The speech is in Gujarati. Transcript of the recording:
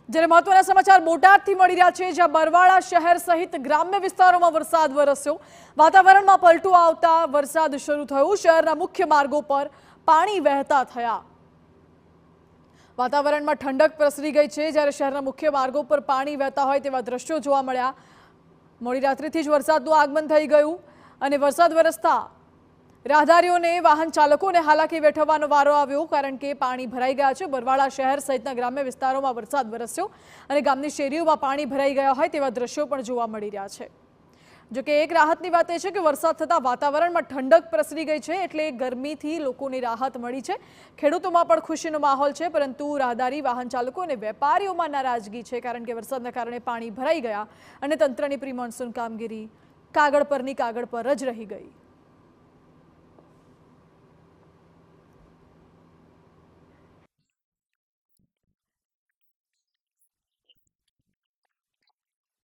જ્યારે મહત્વના સમાચાર બોટાદથી મળી રહ્યા છે, જ્યાં બરવાળા શહેર સહિત ગ્રામ્ય વિસ્તારોમાં વરસાદ વરસ્યો। વાતાવરણમાં પલટો આવતા વરસાદ શરૂ થયો। શહેરના મુખ્ય માર્ગો પર પાણી વહેતા થયા। વાતાવરણમાં ઠંડક પ્રસરી ગઈ છે, જ્યારે શહેરના મુખ્ય માર્ગો પર પાણી વહેતા હોય તેવા દ્રશ્યો જોવા મળ્યા। મોડી રાત્રિથી જ વરસાદનું આગમન થઈ ગયું અને વરસાદ વરસતા રાહદારીઓને વાહન ચાલકોને હાલાકી વેઠવાનો વારો આવ્યો, કારણ કે પાણી ભરાઈ ગયા છે। બરવાળા શહેર સહિતના ગ્રામ્ય વિસ્તારોમાં વરસાદ વરસ્યો અને ગામની શેરીઓમાં પાણી ભરાઈ ગયા હોય તેવા દ્રશ્યો પણ જોવા મળી રહ્યા છે। જો કે એક રાહતની વાત એ છે કે વરસાદ થતાં વાતાવરણમાં ઠંડક પ્રસરી ગઈ છે, એટલે ગરમીથી લોકોને રાહત મળી છે। ખેડૂતોમાં પણ ખુશીનો માહોલ છે, પરંતુ રાહદારી વાહન ચાલકો અને વેપારીઓમાં નારાજગી છે, કારણ કે વરસાદના કારણે પાણી ભરાઈ ગયા અને તંત્રની પ્રી મોન્સૂન કામગીરી કાગળ પર જ રહી ગઈ।